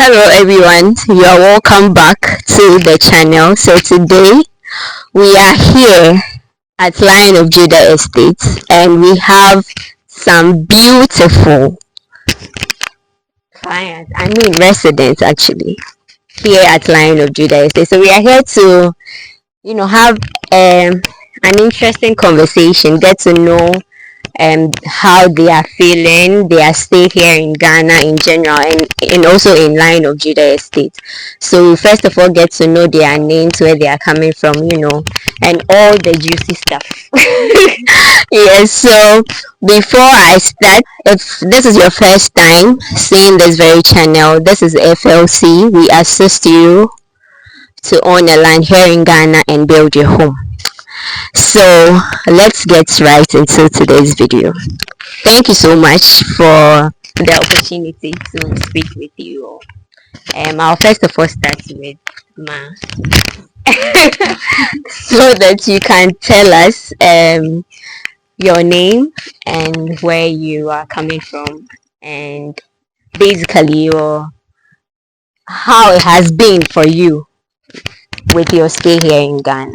Hello everyone, you are welcome back to the channel. So today we are here at Lion of Judah Estates and we have some beautiful clients, residents actually, here at Lion of Judah Estates. So we are here to, have an interesting conversation, get to know how they are feeling, their stay here in Ghana in general, and also in Line of Judah Estate. So we first of all get to know their names, where they are coming from, and all the juicy stuff. Yes, so before I start, if this is your first time seeing this very channel, this is FLC. We assist you to own a land here in Ghana and build your home. So let's get right into today's video. Thank you so much for the opportunity to speak with you all. I'll first of all start with Ma so that you can tell us your name and where you are coming from, and basically how it has been for you with your stay here in Ghana.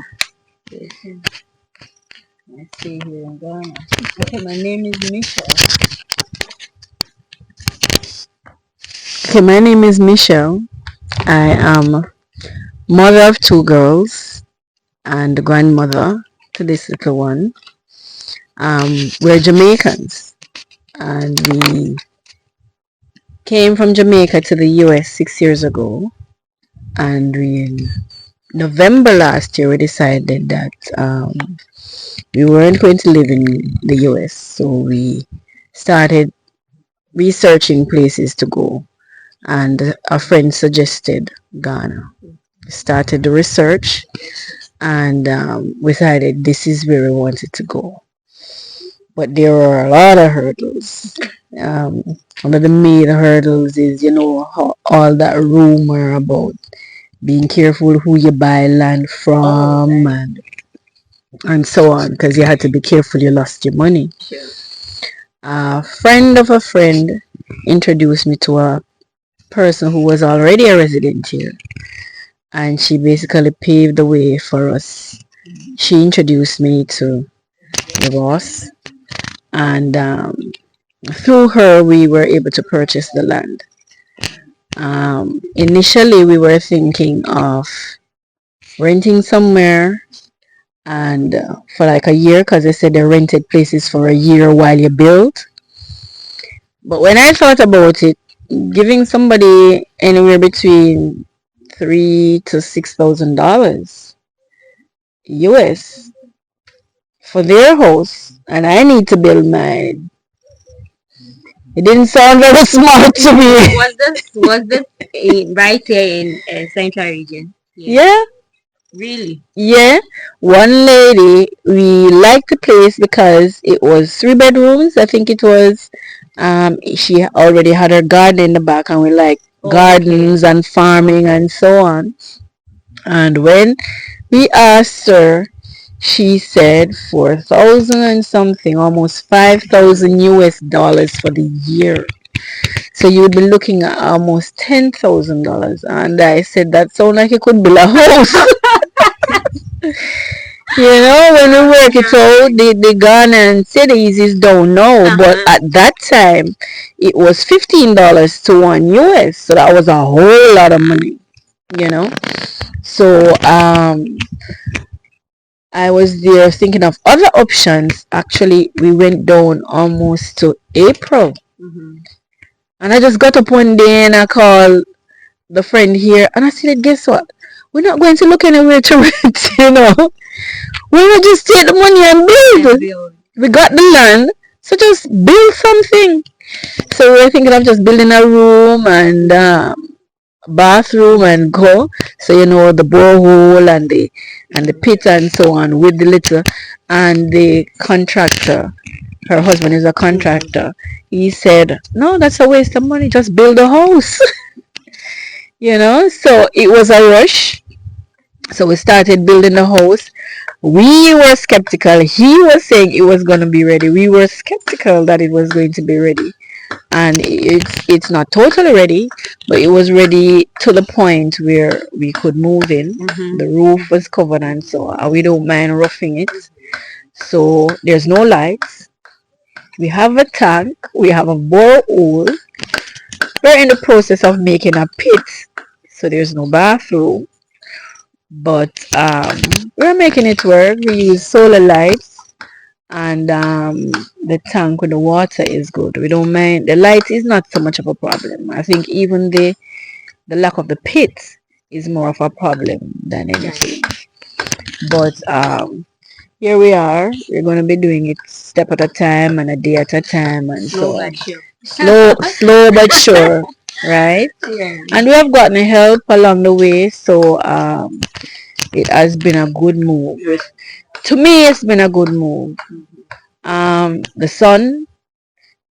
I stay here in Ghana. Okay, my name is Michelle. I am mother of two girls and grandmother to this little one. We're Jamaicans and we came from Jamaica to the US 6 years ago, and in November last year we decided that we weren't going to live in the US, so we started researching places to go, and a friend suggested Ghana. We started the research and decided this is where we wanted to go. But there were a lot of hurdles. One of the main hurdles is, all that rumor about being careful who you buy land from, and so on, because you had to be careful you lost your money. Sure. A friend of a friend introduced me to a person who was already a resident here, and she basically paved the way for us. She introduced me to the boss, and through her we were able to purchase the land. Initially we were thinking of renting somewhere and for like a year, because they said they rented places for a year while you build. But when I thought about it, giving somebody anywhere between $3,000 to $6,000 US for their house, and I need to build mine, it didn't sound very smart to me. Was this right here in Central Region? Yeah. Really? Yeah. One lady, we liked the place because it was 3 bedrooms. I think it was. She already had her garden in the back, and we like gardens and farming and so on. And when we asked her, she said 4,000 and something, almost 5,000 US dollars for the year. So you would be looking at almost $10,000. And I said, that sounds like you could build a house. When we work it out, the Ghana cities is down now, but at that time it was $15 to 1 US, so that was a whole lot of money. So I was there thinking of other options. Actually, we went down almost to April, and I just got up one day and I called the friend here and I said, guess what? We're not going to look anywhere to rent, We will just take the money and build. We got the land, so just build something. So we were thinking of just building a room and bathroom and go. So the borehole and the pit and so on with the little, and the contractor, her husband is a contractor. He said, no, that's a waste of money. Just build a house. So it was a rush. So we started building the house. We were skeptical. He was saying it was going to be ready. We were skeptical that it was going to be ready. and it's not totally ready, but it was ready to the point where we could move in. The roof was covered, and so we don't mind roughing it. So there's no lights. We have a tank. We have a borehole. We're in the process of making a pit, so there's no bathroom, but we're making it work. We use solar lights, and the tank with the water is good. We don't mind. The light is not so much of a problem. I think even the lack of the pit is more of a problem than anything. But here we are. We're going to be doing it step at a time and a day at a time, and so slow but sure, right? Yeah. And we have gotten help along the way, so it has been a good move. To me, it's been a good move. The sun,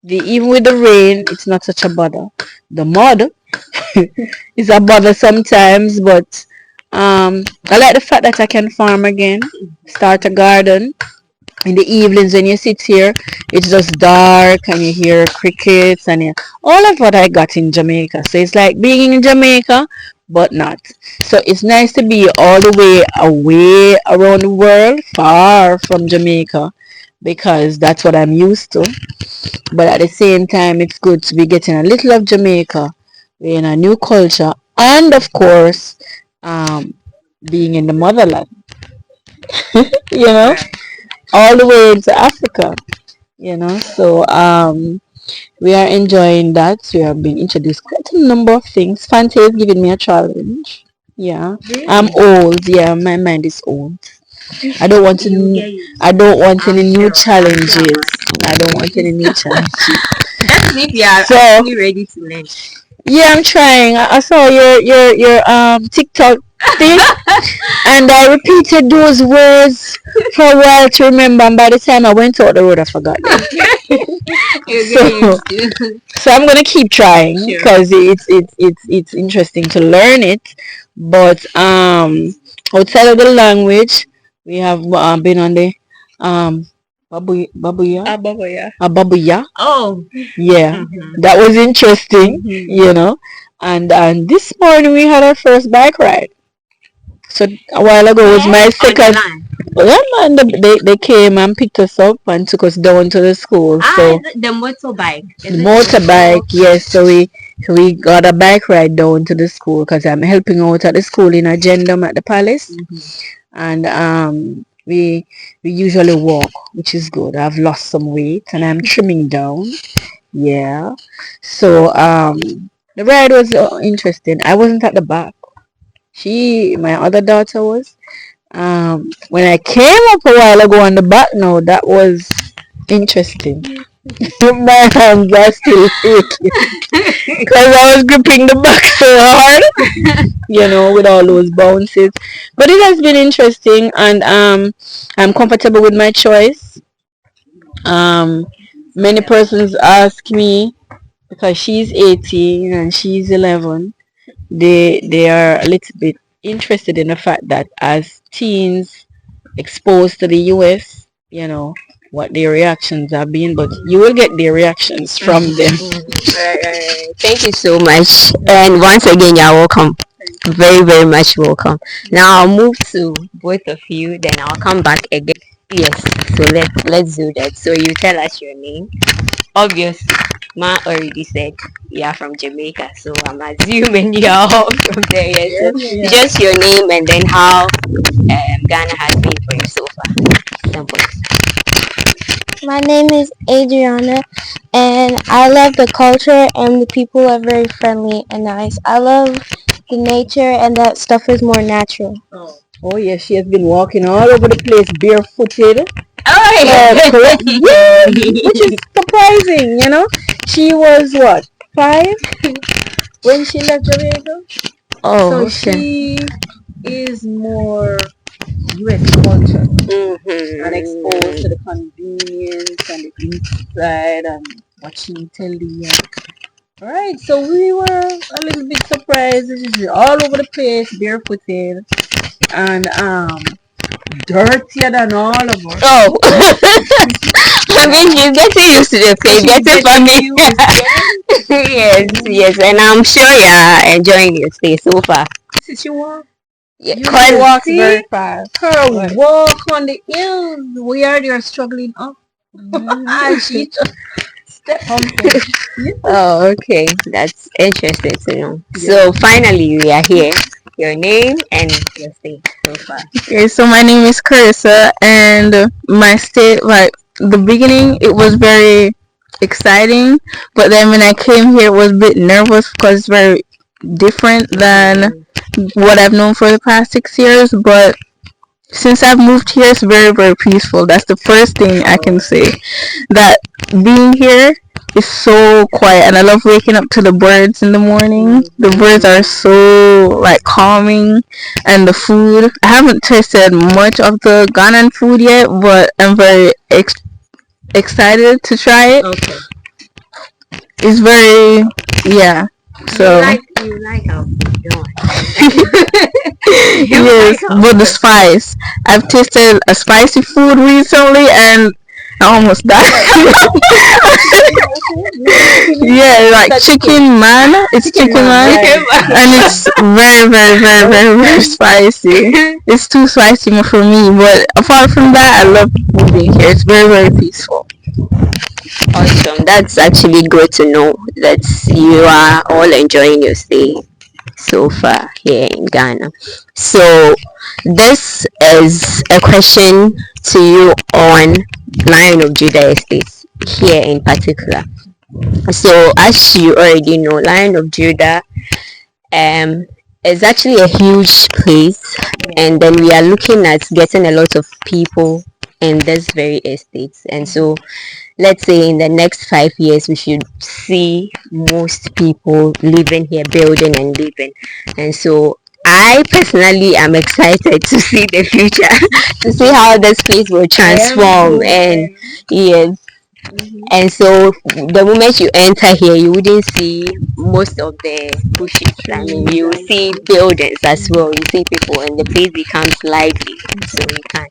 even with the rain, it's not such a bother. The mud is a bother sometimes, but I like the fact that I can farm again, start a garden. In the evenings when you sit here, it's just dark and you hear crickets and all of what I got in Jamaica. So it's like being in Jamaica, but not. So it's nice to be all the way away around the world, far from Jamaica, because that's what I'm used to. But at the same time, it's good to be getting a little of Jamaica, in a new culture, and of course, being in the motherland. you know, all the way into Africa. So we are enjoying that. We are being introduced quite a number of things. Fante is giving me a challenge. Yeah, Really? I'm old. Yeah, my mind is old. I don't want to. I don't want any new challenges. I don't want any new challenges. That means you are So actually ready to learn. yeah, I'm trying. I saw your TikTok thing, and I repeated those words for a while to remember. And by the time I went out the road, I forgot them. So I'm gonna keep trying Sure. because it's interesting to learn it. But outside of the language, we have been on the babuya Ababoya. babuya. Oh. Yeah, Mhm. that was interesting. Mhm. And this morning we had our first bike ride. So a while ago was my On the second. land. Yeah, man, they came and picked us up and took us down to the school. So The motorbike. Is the it motorbike, motorbike? yes. So we got a bike ride down to the school because I'm helping out at the school in Agyendam at the palace, and we usually walk, which is good. I've lost some weight and I'm trimming down. Yeah. So the ride was interesting. I wasn't at the back. My other daughter was. When I came up a while ago on the back now, that was interesting. My hands are still shaking because I was gripping the back so hard, with all those bounces. But it has been interesting, and I'm comfortable with my choice. Um, Many persons ask me because she's 18 and she's 11. They are a little bit interested in the fact that as teens exposed to the US, what their reactions have been, but you will get their reactions from them. Right. Thank you so much. And once again, you're welcome. Very, very much welcome. Now I'll move to both of you, then I'll come back again. Yes. So let's do that. So you tell us your name. Obvious. Ma already said you are from Jamaica, so I'm assuming you are all from there. Yes. So just your name and then how Ghana has been for you so far. Simple. My name is Adriana, and I love the culture, and the people are very friendly and nice. I love the nature, and that stuff is more natural. Oh yes, she has been walking all over the place barefooted. Oh, Correct. Yeah, which is surprising. She was what, 5 when she left Jamaica? Oh, So okay. she is more US culture and exposed to the convenience and the inside and watching telly. Right, so we were a little bit surprised. She's all over the place, barefooted, and dirtier than all of us. Oh, I mean, she's getting used to the place, getting familiar. Yes, and I'm sure you're enjoying your stay so far. Yeah, You cause walk very see, fast. Her walk on the hills. We are struggling up. And she just step pumping. oh, okay, that's interesting to know. So finally, we are here. Your name and your stay so far. Okay, so my name is Carissa, and my state, like the beginning, it was very exciting, but then when I came here, it was a bit nervous because it's very different than what I've known for the past 6 years. But since I've moved here, it's very, very peaceful. That's the first thing I can say. That being here is so quiet, and I love waking up to the birds in the morning. The birds are so like calming, and the food. I haven't tasted much of the Ghanaian food yet, but I'm very excited to try it. Okay. It's very, yeah. So You like how you yes, but the spice. I've tasted a spicy food recently, and I almost died. Yeah, like chicken man. It's chicken man, and it's very, very, very, very, very spicy. It's too spicy for me. But apart from that, I love moving here. It's very, very peaceful. awesome. That's actually good to know that you are all enjoying your stay so far here in Ghana. So this is a question to you on Lion of Judah Estates here in particular. So as you already know, Lion of Judah is actually a huge place, and then we are looking at getting a lot of people in this very estate. And so let's say in the next 5 years we should see most people living here, building and living. And so I personally am excited to see the future, to see how this place will transform. And yes, and so the moment you enter here, you wouldn't see most of the bushes. I mean, you see buildings as well. You see people, and the place becomes lively. So you can,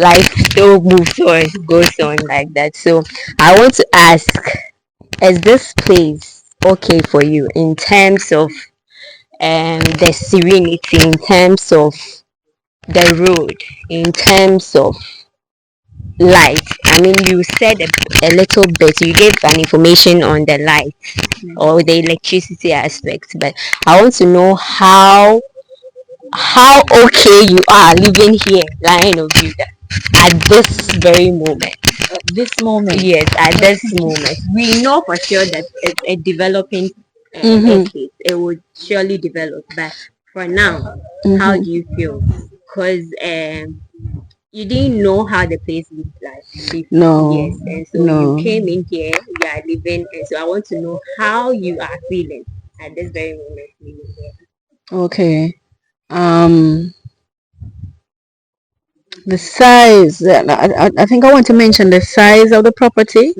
life still moves on, goes on like that. So I want to ask: is this place okay for you in terms of the serenity, in terms of the road, in terms of light? I mean, you said a little bit, you gave an information on the light or the electricity aspect, but I want to know how okay you are living here, Lion of Judah, at this very moment. This moment, Yes, at this moment. We know for sure that it's a developing place. It would surely develop, but for now, how do you feel? Because you didn't know how the place looked like before. No. Yes, and so No. you came in here, you are living, and so I want to know how you are feeling at this very moment living here. Okay. The size. I think I want to mention the size of the property.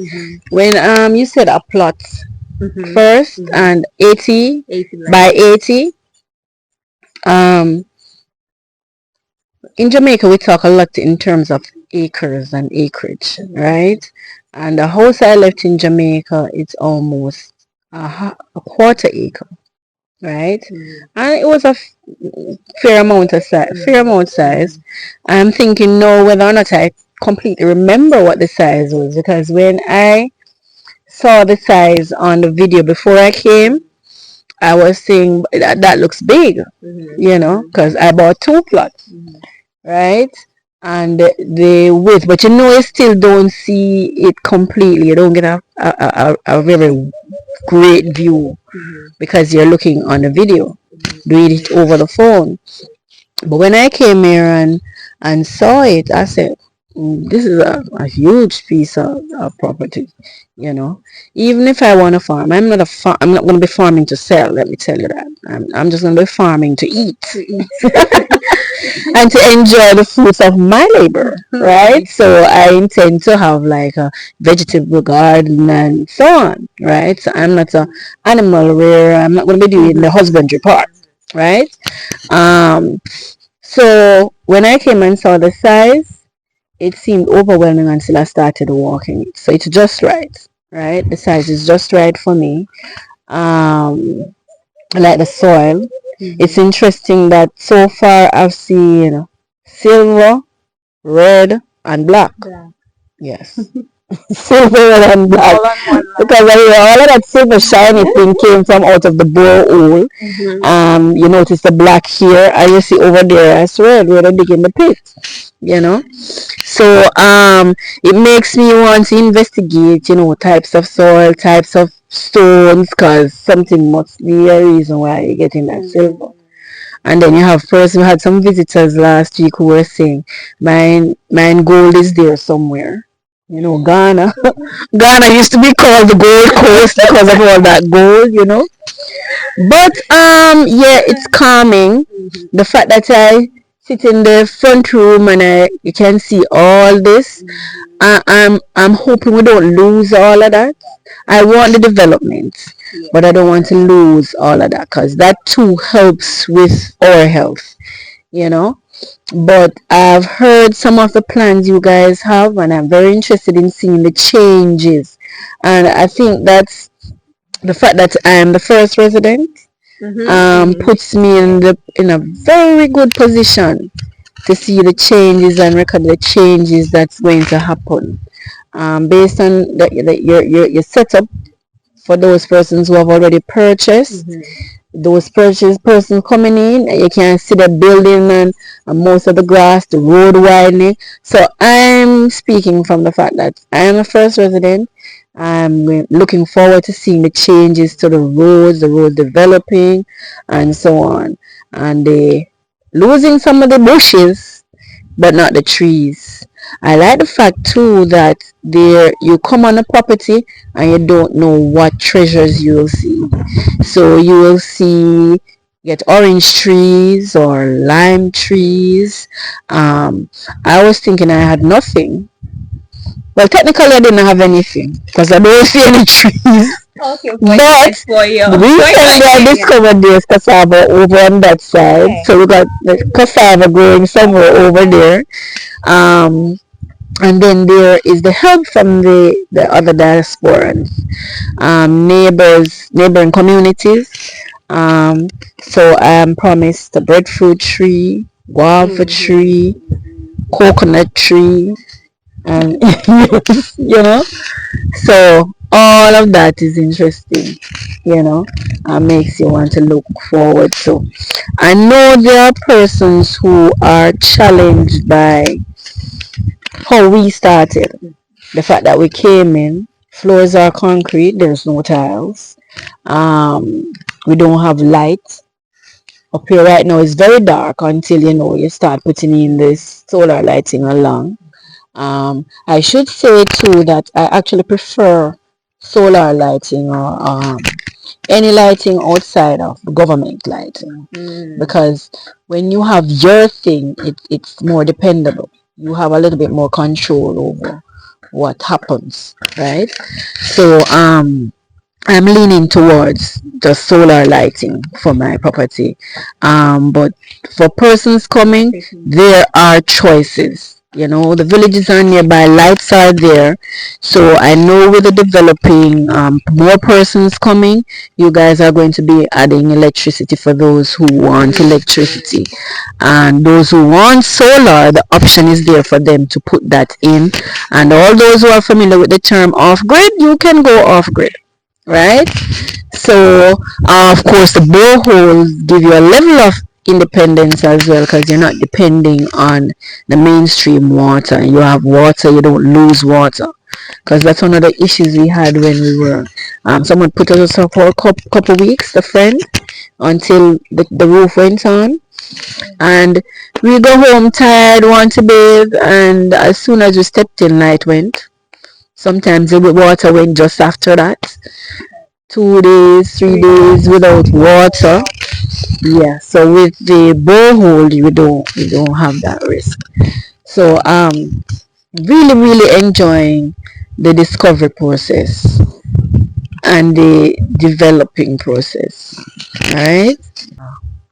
When you said a plot first and 80 by 80. In Jamaica, we talk a lot in terms of acres and acreage, right? And the house I left in Jamaica, it's almost a quarter acre, right? And it was a fair amount of size. I'm thinking no, whether or not I completely remember what the size was, because when I saw the size on the video before I came, I was saying that looks big, because I bought 2 plots, right? And the width, but you still don't see it completely. You don't get a very great view because you're looking on the video, doing it over the phone. But when I came here and saw it, I said, this is a huge piece of property, Even if I want to farm, I'm not going to be farming to sell. Let me tell you that. I'm just going to be farming to eat and to enjoy the fruits of my labor, right? So I intend to have like a vegetable garden and so on, right? So I'm not an animal rearer. I'm not going to be doing the husbandry part, right? So when I came and saw the size, it seemed overwhelming until I started walking it. So it's just right, right? The size is just right for me. I like the soil. It's interesting that so far I've seen silver, red, and black. Yes. Silver and black. Because I hear all of that silver shiny thing came from out of the borehole. You notice the black here, and you see over there as red where they dig in the pit. You know, so it makes me want to investigate, types of soil, types of stones, because something must be a reason why you're getting that silver. And then you have first we had some visitors last week who were saying mine gold is there somewhere. Ghana. Ghana used to be called the Gold Coast because of all that gold. But yeah, it's calming. The fact that I sit in the front room and you can see all this. I'm hoping we don't lose all of that. I want the development, but I don't want to lose all of that because that too helps with our health, you know. But I've heard some of the plans you guys have, and I'm very interested in seeing the changes. And I think that's the fact that I am the first resident puts me in a very good position to see the changes and record the changes that's going to happen. Based on your setup for those persons who have already purchased, those purchase persons coming in, you can see the building and most of the grass, the road widening. So I'm speaking from the fact that I am a first resident. I'm looking forward to seeing the changes to the roads developing, and so on. And losing some of the bushes, but not the trees. I like the fact too that there you come on a property and you don't know what treasures you will see. So you will see get orange trees or lime trees. I was thinking I had nothing. Well, technically I didn't have anything because I don't see any trees. Okay, But recently I discovered there's cassava over on that side. Okay. So we got the cassava growing somewhere over there. And then there is the help from the other diasporans, neighboring communities. So I am promised a breadfruit tree, guava tree, coconut tree, and so all of that is interesting, and makes you want to look forward to. I know there are persons who are challenged by how we started. The fact that we came in, floors are concrete, there's no tiles. We don't have light. Up here right now it's very dark until you start putting in this solar lighting along. I should say too that I actually prefer solar lighting or any lighting outside of government lighting, because when you have your thing, it's more dependable. You have a little bit more control over what happens, right? So I'm leaning towards the solar lighting for my property. But for persons coming, there are choices. The villages are nearby, lights are there. So I know with the developing, more persons coming, you guys are going to be adding electricity for those who want electricity. And those who want solar, the option is there for them to put that in. And all those who are familiar with the term off-grid, you can go off-grid. Right? So, of course, the boreholes give you a level of independence as well, because you're not depending on the mainstream water. You have water, you don't lose water, because that's one of the issues we had when we were someone put us up for a couple weeks, the friend, until the roof went on, and we go home tired, want to bathe, and as soon as we stepped in, light went. Sometimes the water went just after that. 2 days, 3 days without water. Yeah, so with the borehole we don't have that risk. So really enjoying the discovery process and the developing process. Alright?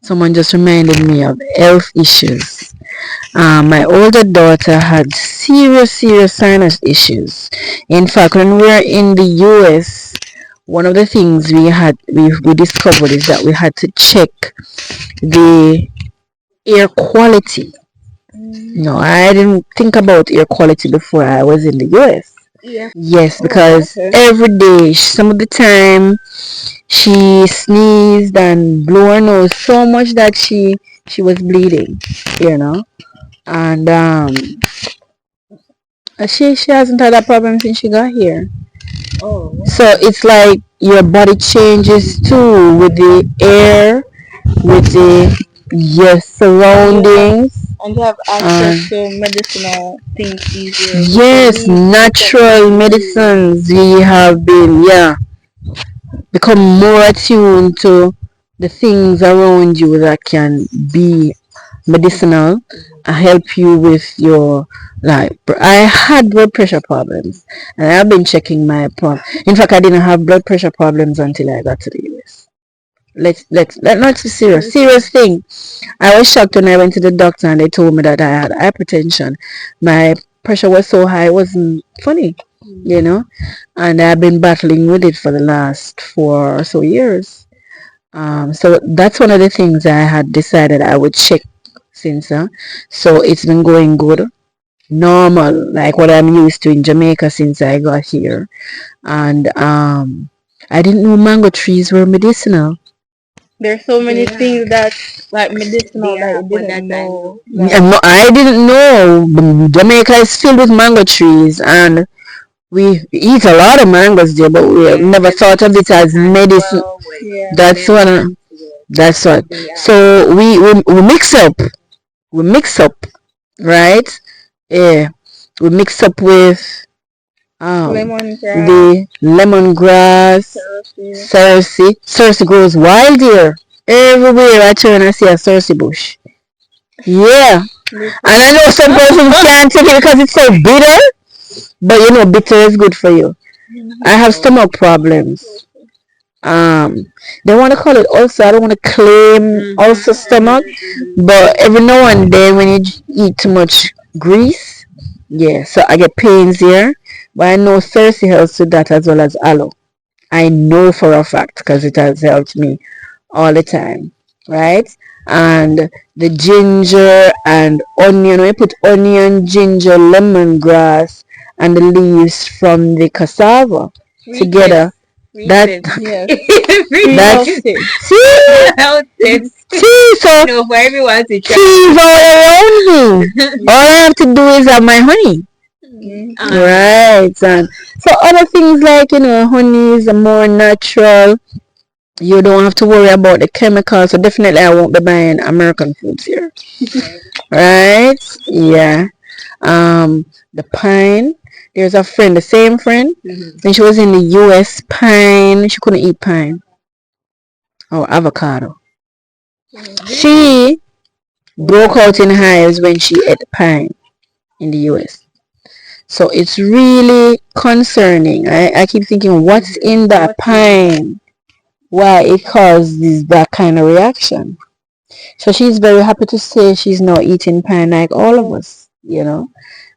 Someone just reminded me of health issues. My older daughter had serious sinus issues. In fact, when we were in the US, one of the things we discovered is that we had to check the air quality. No, I didn't think about air quality before I was in the US. Yes, because every day, some of the time, she sneezed and blew her nose so much that she was bleeding, you know. And she hasn't had that problem since she got here. So it's like your body changes too with the air, with the your surroundings. And you have access to medicinal things easier. Yes, natural medicines. We have been, become more attuned to the things around you that can be medicinal and help you with your like. I had blood pressure problems, and I've been checking my in fact, I didn't have blood pressure problems until I got to the US. Let's not too serious thing. I was shocked when I went to the doctor and they told me that I had hypertension. My pressure was so high, it wasn't funny, you know. And I've been battling with it for the last 4 or so years. So that's one of the things I had decided I would check since. So it's been going good, normal, like what I'm used to in Jamaica since I got here. And I didn't know mango trees were medicinal. There's so many things that like medicinal that you didn't know. No, I didn't know. Jamaica is filled with mango trees, and we eat a lot of mangoes there, but we never thought of it as medicine. That's what. That's what. So we mix up. We mix up, right? Yeah, we mix up with the lemongrass, Cersei. Cersei grows wild here. Everywhere I turn, I see a Cersei bush. Yeah, and I know some persons can't take it because it's so bitter, but you know, bitter is good for you. I have stomach problems. They want to call it ulcer. I don't want to claim ulcer stomach, but every now and then when you eat too much grease, yeah, so I get pains here. But I know Cersei helps with that as well as aloe. I know for a fact because it has helped me all the time, right? And the ginger and onion, we put onion, ginger, lemongrass, and the leaves from the cassava together. That that's see, so For everyone to try. teas all around me. All I have to do is have my honey. Right, and so other things like honey is more natural. You don't have to worry about the chemicals. So definitely, I won't be buying American foods here. Right? Yeah. The pine. There's a friend, the same friend. When she was in the US, pine. She couldn't eat pine or avocado. She broke out in hives when she ate pine in the US. So it's really concerning. I keep thinking, what's in that pine? Why it causes that kind of reaction? So she's very happy to say she's not eating pine like all of us,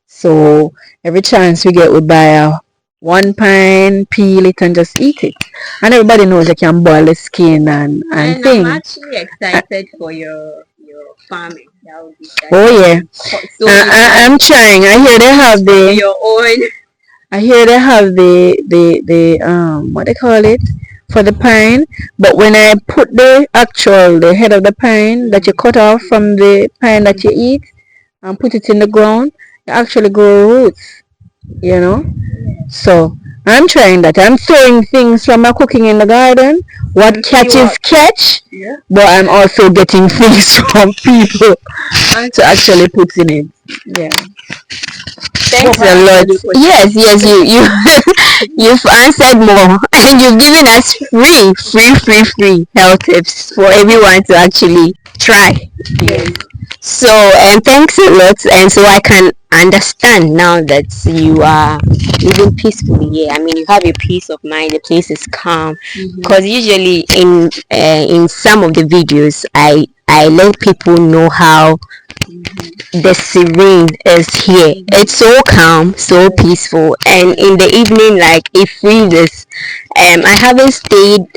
So every chance we get, we buy one pine, peel it, and just eat it. And everybody knows you can boil the skin and things. I'm actually excited for your farming. That would be Oh yeah, I'm trying. I hear they have your own. I hear they have the what they call it for the pine. But when I put the head of the pine that you cut off from the pine that you eat and put it in the ground, you actually grow roots. So I'm trying that. I'm throwing things from my cooking in the garden. What catches catch, but I'm also getting things from people to actually put in it. Yeah. Thanks a lot. Yes, you you've answered more, and you've given us free health tips for everyone to actually try. dry. Yes. So thanks a lot, and so I can understand now that you are living peacefully here. I mean, you have a peace of mind. The place is calm. Because usually in some of the videos, I let people know how the serene is here. It's so calm, so peaceful, and in the evening, like it freezes. I haven't stayed.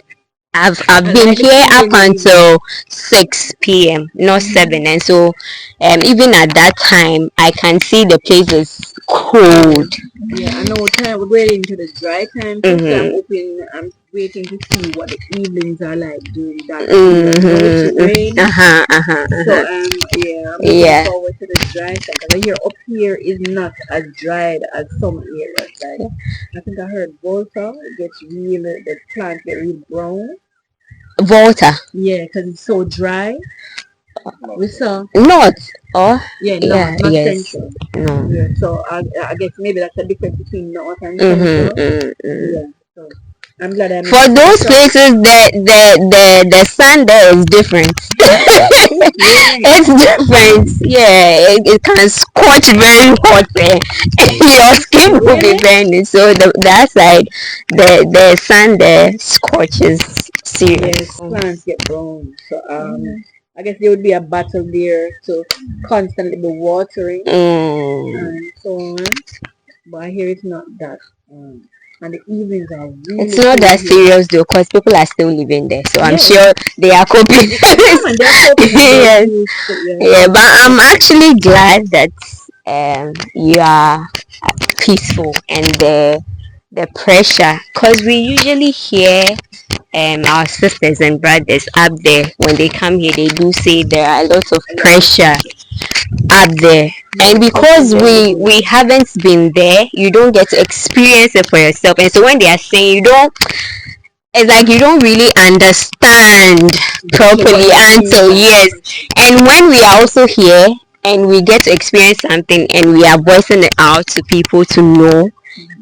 I've been here up until 6 p.m., not 7, and so even at that time, I can see the place is cold. Yeah, I know time we're going into the dry time, so I'm waiting to see what the evenings are like during that period. You know, with the rain. So yeah, I'm looking forward to the dry time. Because here up here is not as dried as some areas. Like I think I heard Volta gets real, the plants get real brown. Volta. Yeah, because it's so dry. We saw North or not yes. central. No. Yeah, so I guess maybe that's the difference between north and central. Yeah, so I'm glad I'm for those places the sun there is different. It's different. Yeah, it can scorch very hot there. Your skin will be burning. So that side the sun there scorches serious. Yes, plants get brown. So I guess there would be a battle there to constantly be watering and so on. But I hear it's not that. And the evenings are really. It's not that serious though, because people are still living there, so I'm sure they are coping. Yes. Yeah, but I'm actually glad that you are peaceful and the pressure, because we usually hear our sisters and brothers up there when they come here, they do say there are a lot of pressure up there, and because we haven't been there, you don't get to experience it for yourself, and so when they are saying you don't, it's like you don't really understand properly until yes, and when we are also here and we get to experience something and we are voicing it out to people to know,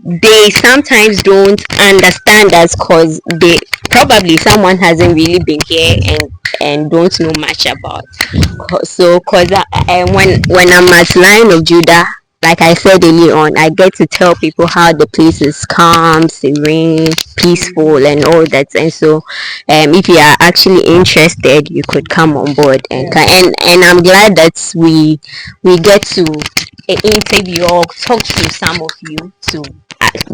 they sometimes don't understand us because they probably someone hasn't really been here and don't know much about. So because when I'm at Line of Judah, like I said earlier on, I get to tell people how the place is calm, serene, peaceful, and all that. And so, if you are actually interested, you could come on board and I'm glad that we get to interview or talk to some of you to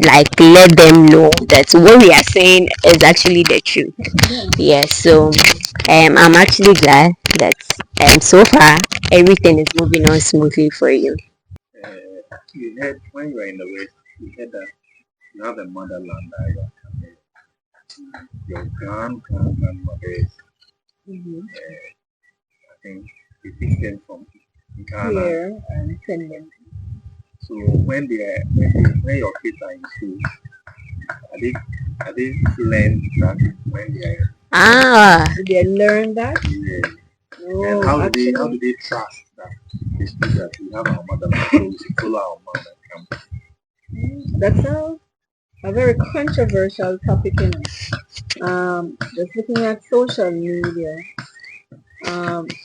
like let them know that what we are saying is actually the truth. Yeah. So I'm actually glad that so far everything is moving on smoothly for you. You had when you were in the West, you had that you have a motherland diagram. Your grandmother I think they picked them from Ghana. Here and send them. So when when your kids are in school, are they learn that when they are Did they learn that? yeah. Oh, And how do they trust that they speak that we have our motherland, so we should follow our motherland? That's a very controversial topic, you know. Just looking at social media,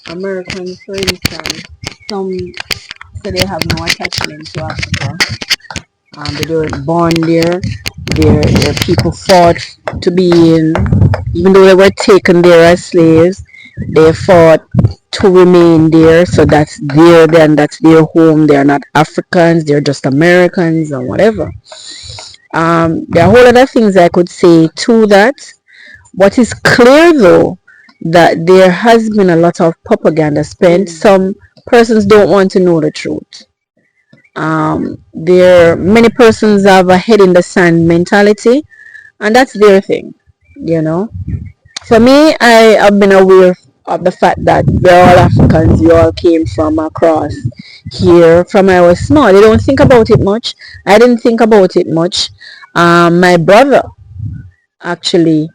Americans, for instance, some say they have no attachment to Africa. They weren't born there. Their people fought to be in, even though they were taken there as slaves, they fought to remain there. So that's that's their home. They are not Africans. They're just Americans or whatever. There are a whole lot of things I could say to that. What is clear though, that there has been a lot of propaganda spent. Some persons don't want to know the truth. Many persons have a head in the sand mentality, and that's their thing, you know. For me, I have been aware of the fact that we're all Africans. We all came from across here from I was small. They don't think about it much. I didn't think about it much. My brother actually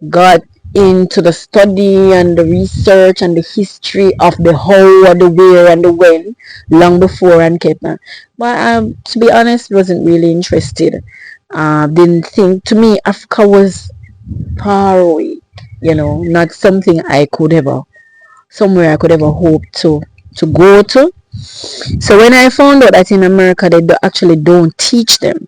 got into the study and the research and the history of the how and the where and the when long before and kept on. But to be honest, wasn't really interested. Didn't think, to me Africa was far away, you know, not something I could ever somewhere I could ever hope to go to. So when I found out that in America they actually don't teach them,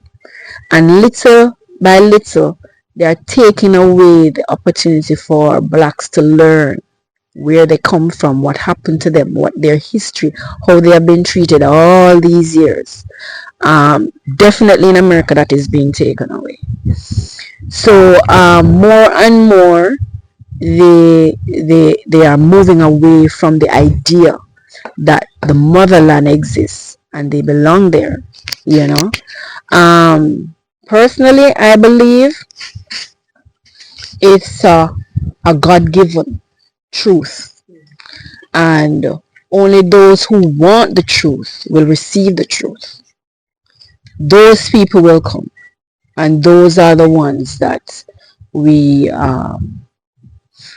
and little by little they are taking away the opportunity for blacks to learn where they come from, what happened to them, what their history, how they have been treated all these years. Definitely in America that is being taken away. So more and more they are moving away from the idea that the motherland exists and they belong there, you know. Personally, I believe it's a God-given truth, and only those who want the truth will receive the truth. Those people will come, and those are the ones that we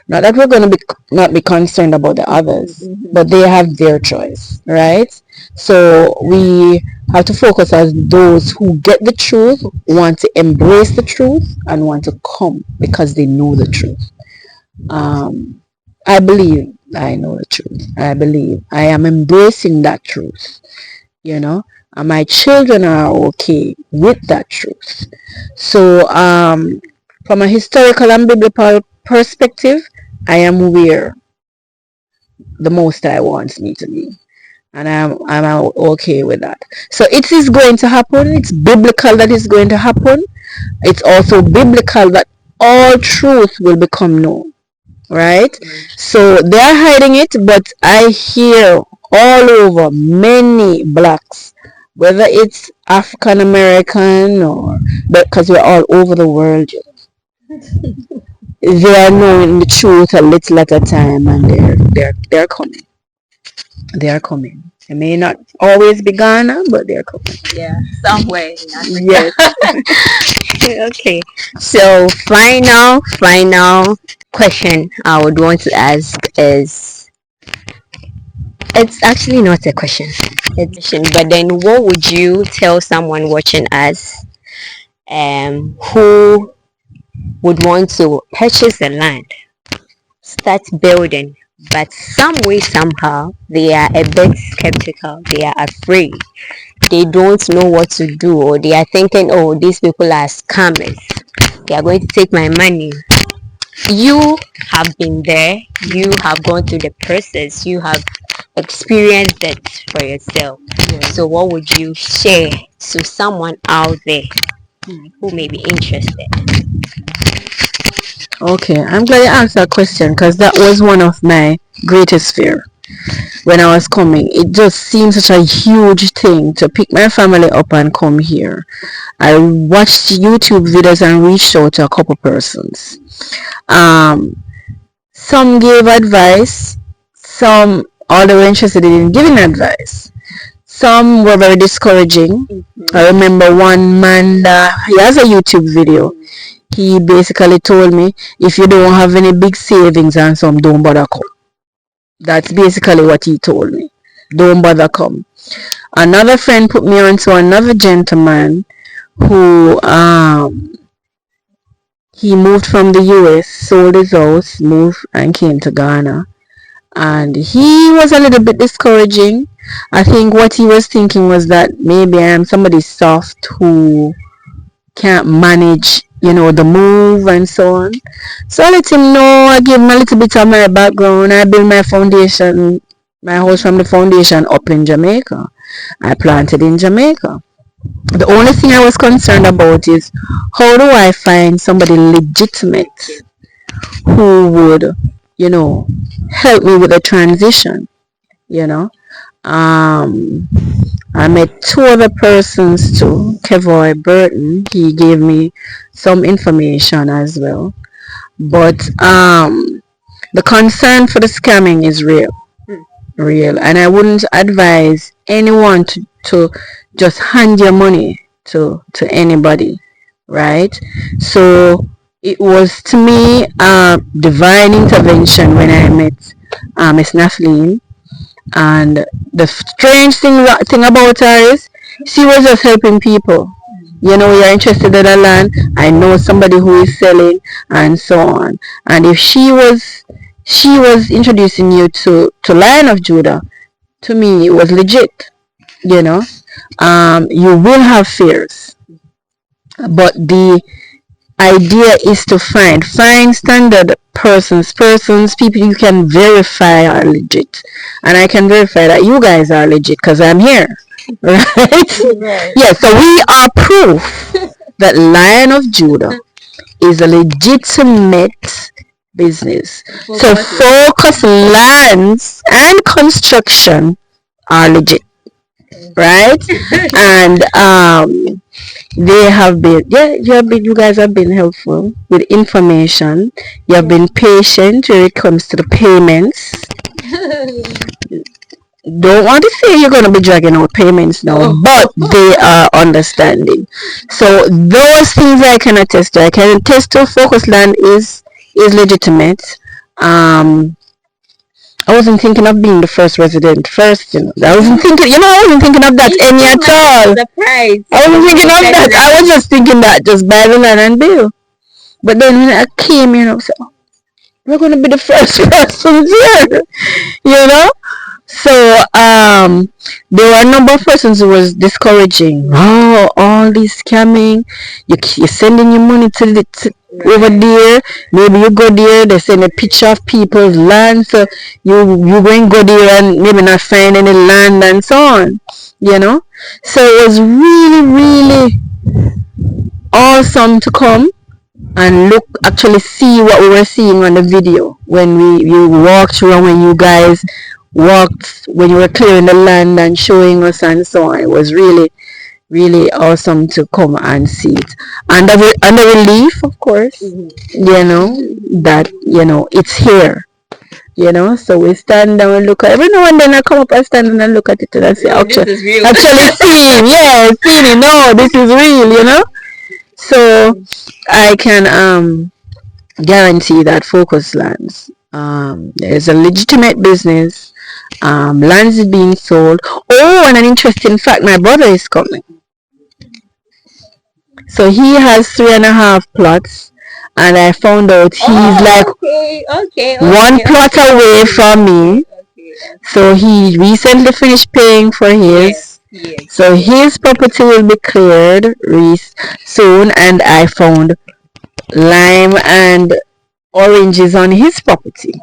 not that we're going to be not be concerned about the others, but they have their choice, right? So we have to focus on those who get the truth, want to embrace the truth, and want to come because they know the truth. I believe I know the truth. I believe I am embracing that truth, you know, and my children are okay with that truth. So from a historical and biblical perspective, I am where the Most High wants me to be, and I'm okay with that. So it is going to happen. It's biblical that it's going to happen. It's also biblical that all truth will become known, right? So they are hiding it, but I hear all over many blacks, whether it's African American or because we're all over the world, they are knowing the truth a little at a time, and they're coming. They are coming. They may not always be Ghana, but they're coming. Yeah, somewhere in Africa. Yes. Okay. So final question I would want to ask is, it's actually not a question. But then what would you tell someone watching us who would want to purchase the land, start building, but some way somehow they are a bit skeptical, they are afraid, they don't know what to do, or they are thinking, oh, these people are scammers, they are going to take my money. You have been there, you have gone through the process, you have experienced it for yourself. So what would you share to someone out there who may be interested? Okay, I'm glad you asked that question because that was one of my greatest fear when I was coming. It just seemed such a huge thing to pick my family up and come here. I watched YouTube videos and reached out to a couple persons. Some gave advice, some all they were interested in giving advice. Some were very discouraging. I remember one man, he has a YouTube video. He basically told me, if you don't have any big savings and some, don't bother come. That's basically what he told me. Don't bother come. Another friend put me on to another gentleman who he moved from the US, sold his house, moved and came to Ghana. And he was a little bit discouraging. I think what he was thinking was that maybe I am somebody soft who can't manage, the move and so on. So I let him know, I gave him a little bit of my background. I built my foundation, my house from the foundation up in Jamaica. I planted in Jamaica. The only thing I was concerned about is how do I find somebody legitimate who would, help me with the transition, I met two other persons too. Kevoy Burton, he gave me some information as well. But the concern for the scamming is real, and I wouldn't advise anyone to just hand your money to anybody, right? So it was to me a divine intervention when I met Miss Nathalie. And the strange thing about her is she was just helping people. You're interested in a land, I know somebody who is selling and so on. And if she was she was introducing you to Lion of Judah, to me it was legit. You know, you will have fears, but the idea is to find standard persons, people you can verify are legit, and I can verify that you guys are legit because I'm here. Right? Yeah, so we are proof that Lion of Judah is a legitimate business. So focus lands and construction are legit, right? And they have been, yeah, you guys have been helpful with information. You have been patient when it comes to the payments. Don't want to say you're going to be dragging out payments now, but they are understanding. So those things I can attest to. I can attest to Focus Land is legitimate. I wasn't thinking of being the first resident first, I wasn't thinking, I wasn't thinking of that any at all. I wasn't thinking of that. I was just thinking that just buy the land and bill. But then when I came, so we're going to be the first persons here, So there were a number of persons who was discouraging. Oh, all this scamming, you're sending your money over there. Maybe you go there, they send a picture of people's land, so you going go there and maybe not find any land and so on. So it was really, really awesome to come and actually see what we were seeing on the video when you walked through and when you guys walked, when you were clearing the land and showing us and so on. It was really, really awesome to come and see it. And the relief, of course, that, it's here. So we stand down and look at every now and then I come up and stand and look at it and I say, actually seeing, no, this is real, So I can guarantee that Focus Lands, there's a legitimate business. Lands is being sold. Oh, and an interesting fact, my brother is coming. So he has 3.5 plots, and I found out he's one plot away from me. So he recently finished paying for his. So his property will be cleared soon, and I found lime and oranges on his property.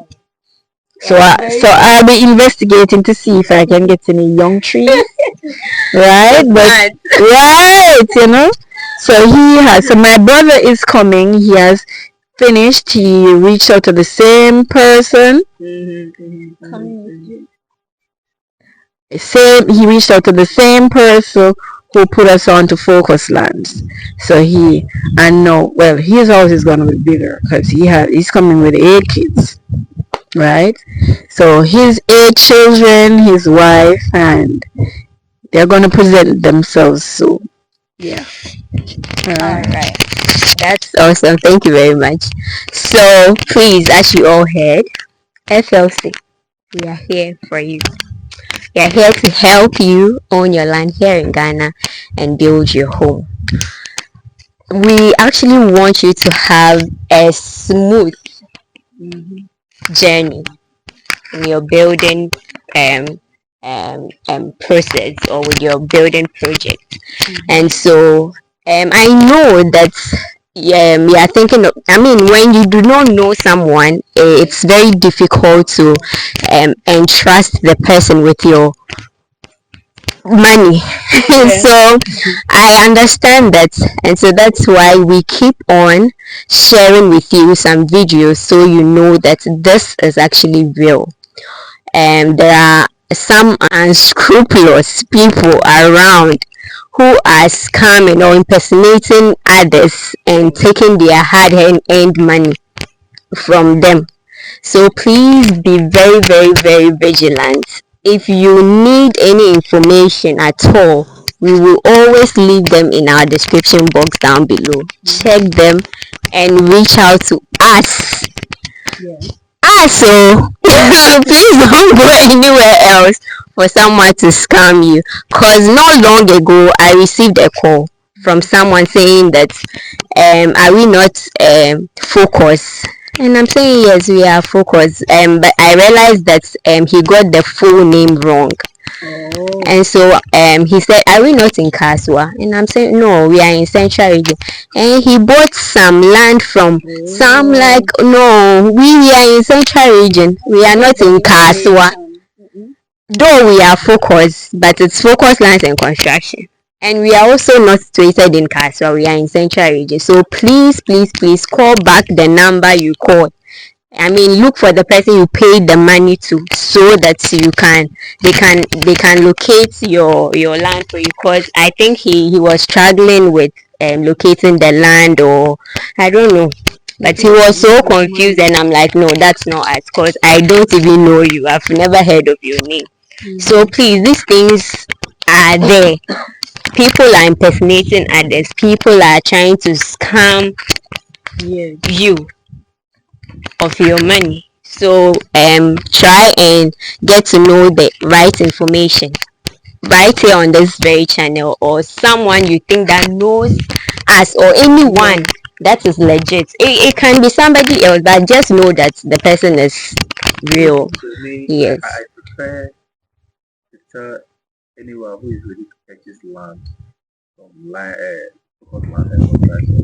So I'll be investigating to see if I can get any young trees, right? But right, So he has. So my brother is coming. He has finished. He reached out to the same person. He reached out to the same person who put us on to Focus Lands. So his house is gonna be bigger because he's coming with 8 kids. Right, so his 8 children, his wife, and they're going to present themselves soon. Yeah. All right, that's awesome. Thank you very much. So please, as you all heard, FLC, we are here for you. We are here to help you own your land here in Ghana and build your home. We actually want you to have a smooth journey in your building process or with your building project. And so I know that you are thinking of, when you do not know someone, it's very difficult to entrust the person with your money. So I understand that, and so that's why we keep on sharing with you some videos so you know that this is actually real. And there are some unscrupulous people around who are scamming or impersonating others and taking their hard-earned money from them. So please be very, very, very vigilant. If you need any information at all, we will always leave them in our description box down below. Check them and reach out to us. So please don't go anywhere else for someone to scam you. Cause not long ago I received a call from someone saying that are we not Focus And I'm saying yes, we are focused. But I realized that he got the full name wrong. Oh. And so he said, "Are we not in Kaswa?" And I'm saying, "No, we are in Central Region." And he bought some land from some like, "No, we are in Central Region. We are not in Kaswa." Though we are focused, but it's focused lands and construction. And we are also not situated in Kaswa, we are in Central Region. So please, please, please call back the number you called. I mean, look for the person you paid the money to, so that they can locate your land for you. Because I think he was struggling with locating the land, or I don't know. But he was so confused, and I'm like, no, that's not us. Because I don't even know you. I've never heard of your name. So please, these things are there. People are impersonating others. People are trying to scam you of your money. So try and get to know the right information right here on this very channel, or someone you think that knows us, or anyone that is legit. It can be somebody else, but just know that the person is real. To me, Yes. I prefer to tell anyone who is ready to purchase land from land, land and construction,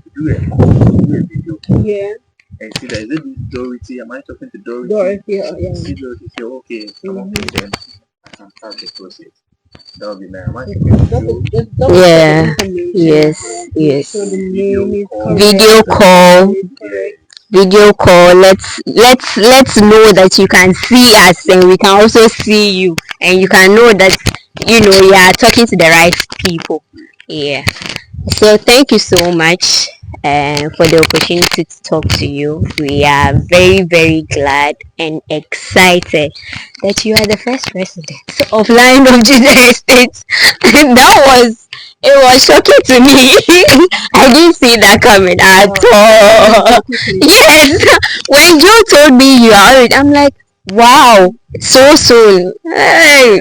to do a call, do a video call. Yeah. And see that, is it this Dorothy? Am I talking to Dorothy? Dorothy, yeah. See Dorothy, say, okay, come on, then I can start the process. That would be nice. Am I talking to you? Yeah. Yes. So the name is Video call. Video call. Let's know that you can see us, and we can also see you, and you can know that you are talking to the right people. Yeah. So thank you so much for the opportunity to talk to you. We are very, very glad and excited that you are the first president of Lion of Judah Estate. It was shocking to me. I didn't see that coming at all. Yes. When Joe told me you are it, I'm like, wow, so soon. Hey.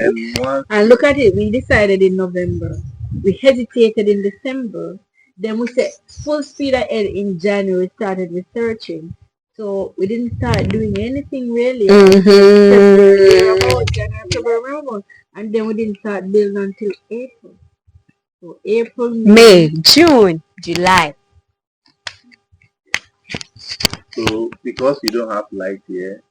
And look at it, we decided in November. We hesitated in December. Then we said full speed ahead in January, started researching. So we didn't start doing anything really. February, January, February, and then we didn't start building until April. So April, May, June, July. So because we don't have light here,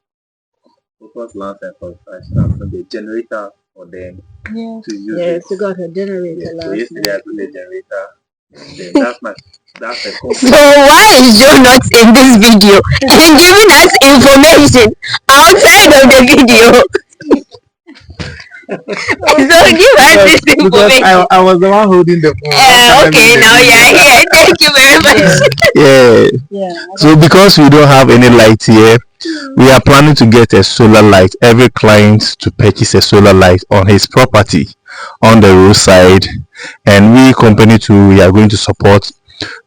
focus lands and construction, so the generator for them to use it. we got a generator So last yesterday I night. built a generator. Then that's a So why is Joe not in this video and giving us information outside of the video? So give us this because information. I was the one holding the phone. Okay, now you are here. Thank you very much. Yeah. So because we don't have any light here, we are planning to get a solar light. Every client to purchase a solar light on his property on the roadside, and we company too, we are going to support.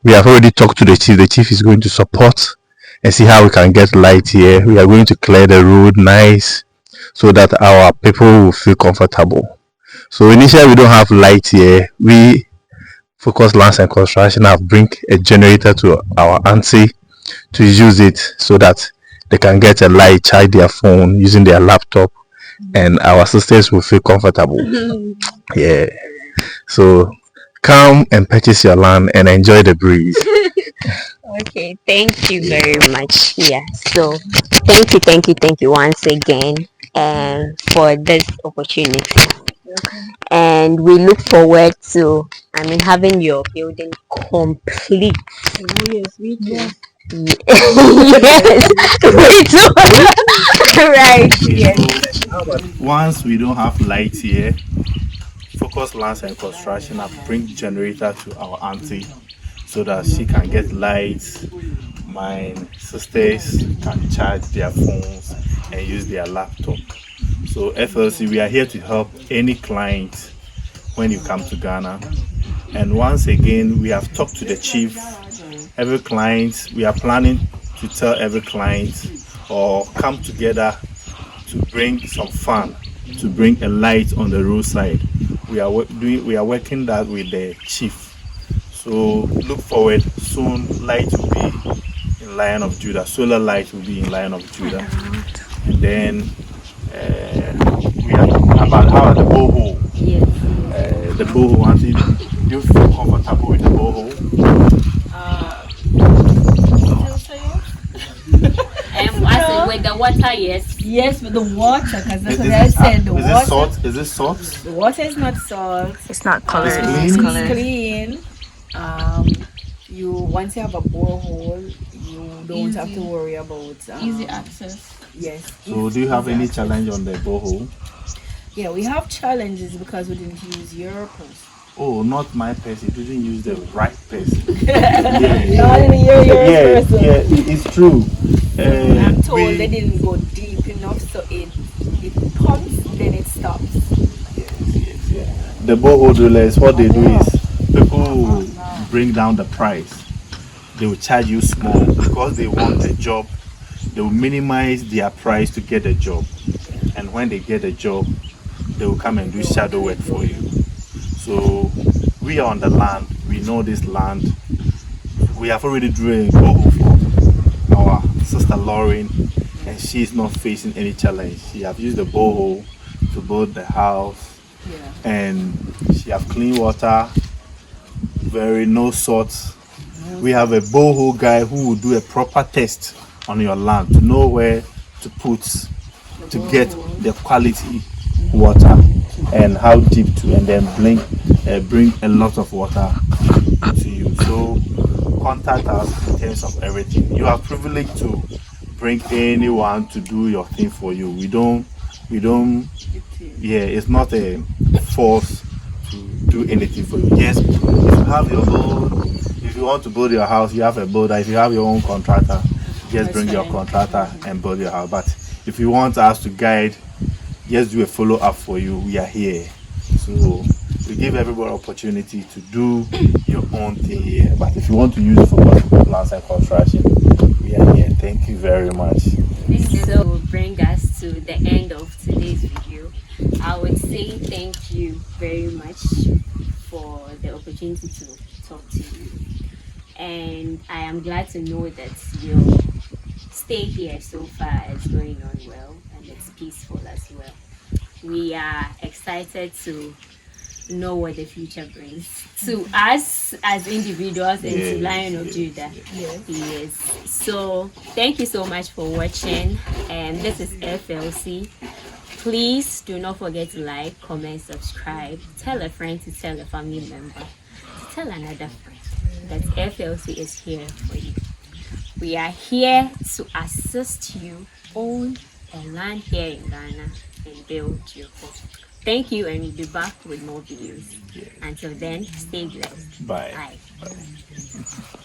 We have already talked to the chief. The chief is going to support and see how we can get light here. We are going to clear the road nice so that our people will feel comfortable. So initially we don't have light here. We Focus Lands and Construction have bring a generator to our auntie to use it so that they can get a light, charge their phone using their laptop, and our sisters will feel comfortable. Yeah. So come and purchase your land and enjoy the breeze. Okay, thank you very much. Yeah. So thank you once again for this opportunity. And we look forward to having your building complete. Yes, we do. Yes, we do. Right. Yes. Once we don't have light here, Focus Lands and Construction have bring generator to our auntie so that she can get lights. My sisters can charge their phones and use their laptop. So FLC, we are here to help any client when you come to Ghana. And once again, we have talked to the chief. Every client, we are planning to tell every client or come together to bring some fun, to bring a light on the roadside. We are working that with the chief. So look forward soon. Light will be in in Lion of Judah. Solar light will be in Lion of Judah. And then we are talking about how the borehole. Yes. The borehole. Auntie, do you feel comfortable with the borehole? I said with the water, yes. Yes, with the water, because that's what I said. The Is water. it salt? Is it salt? The water is not salt. It's not colored. It's It's clean? colored. Clean. You once you have a borehole, you don't have to worry about Easy access. Yes. So do you have any challenge on the borehole? Yeah, we have challenges because we didn't use your person. Oh, not my person. You didn't use the right person. Not even your person. Yeah, it's true. I'm told we- they didn't go deep enough, so it pumps, then it stops. Yes. The borehole drillers, what they do is people will bring down the price. They will charge you small because they want the job. They will minimize their price to get the job. And when they get the job, they will come and do shadow work for you. So we are on the land. We know this land. We have already drilled a borehole for our sister Lauren, and she is not facing any challenge. She have used the borehole to build the house, and she have clean water, no salt. We have a borehole guy who will do a proper test on your land to know where to put to get the quality water and how deep to, and then bring a lot of water to you. So contact us in terms of everything. You are privileged to bring anyone to do your thing for you. We don't it's not a force to do anything for you. Yes, if you have your own, if you want to build your house, you have a builder. If you have your own contractor, just bring your contractor and build your house. But if you want us to guide, just do a follow-up for you. We are here. So we give everybody opportunity to do your own thing here. But if you want to use it for possible plans and construction, we are here. Thank you very much. This will bring us to the end of today's video. I would say thank you very much for the opportunity to talk to you. And I am glad to know that your stay here so far is going on well and it's peaceful as well. We are excited to know what the future brings to us as individuals and to Lion of Judah. Yes. So thank you so much for watching, and this is FLC. Please do not forget to like, comment, subscribe, tell a friend to tell a family member, to tell another friend that FLC is here for you. We are here to assist you own a land here in Ghana and build your home. Thank you, and we'll be back with more videos. Until then, stay blessed. Bye. Bye.